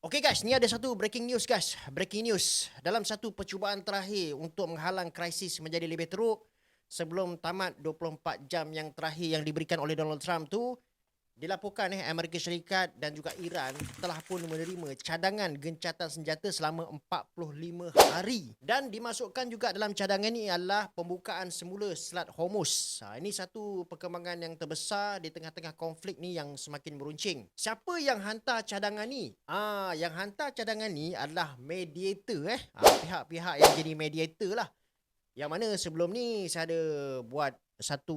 Okey guys, ni ada satu breaking news guys. Breaking news. Dalam satu percubaan terakhir untuk menghalang krisis menjadi lebih teruk, sebelum tamat 24 jam yang terakhir yang diberikan oleh Donald Trump tu, dilaporkan Amerika Syarikat dan juga Iran telah pun menerima cadangan gencatan senjata selama 45 hari. Dan dimasukkan juga dalam cadangan ini adalah pembukaan semula Selat Hormuz. Ini satu perkembangan yang terbesar di tengah-tengah konflik ni yang semakin meruncing. Siapa yang hantar cadangan ni? Yang hantar cadangan ni adalah mediator pihak-pihak yang jadi mediator lah. Yang mana sebelum ni saya ada buat satu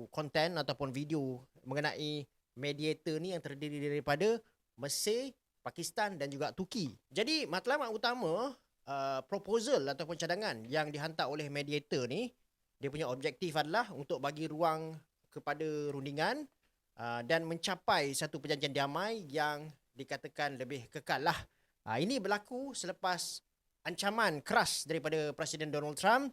konten ataupun video mengenai mediator ni yang terdiri daripada Mesir, Pakistan dan juga Turki. Jadi matlamat utama proposal ataupun cadangan yang dihantar oleh mediator ni, dia punya objektif adalah untuk bagi ruang kepada rundingan dan mencapai satu perjanjian damai yang dikatakan lebih kekal lah. Ini berlaku selepas ancaman keras daripada Presiden Donald Trump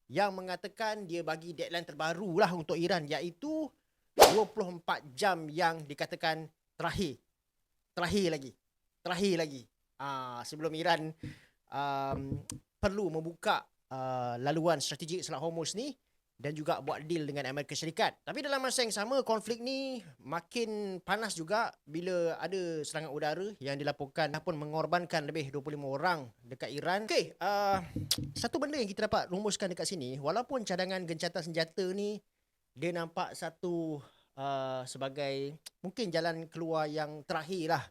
yang mengatakan dia bagi deadline terbaru lah untuk Iran, iaitu 24 jam yang dikatakan terakhir. Terakhir lagi. Sebelum Iran perlu membuka laluan strategik Selat Hormuz ni dan juga buat deal dengan Amerika Syarikat. Tapi dalam masa yang sama, konflik ni makin panas juga bila ada serangan udara yang dilaporkan pun mengorbankan lebih 25 orang dekat Iran. Okey, satu benda yang kita dapat rumuskan dekat sini, walaupun cadangan gencatan senjata ni dia nampak satu sebagai mungkin jalan keluar yang terakhir lah.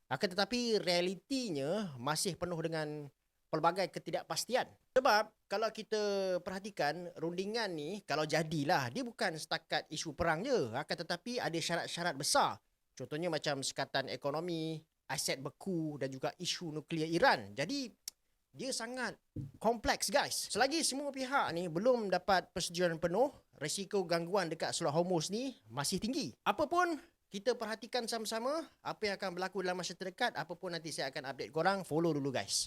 Akan tetapi realitinya masih penuh dengan pelbagai ketidakpastian. Sebab kalau kita perhatikan rundingan ni, kalau jadilah, dia bukan setakat isu perang je. Akan tetapi ada syarat-syarat besar. Contohnya macam sekatan ekonomi, aset beku dan juga isu nuklear Iran. Jadi dia sangat kompleks guys. Selagi semua pihak ni belum dapat persetujuan penuh, risiko gangguan dekat Selat Hormuz ni masih tinggi. Apapun, kita perhatikan sama-sama apa yang akan berlaku dalam masa terdekat. Apapun nanti saya akan update korang. Follow dulu guys.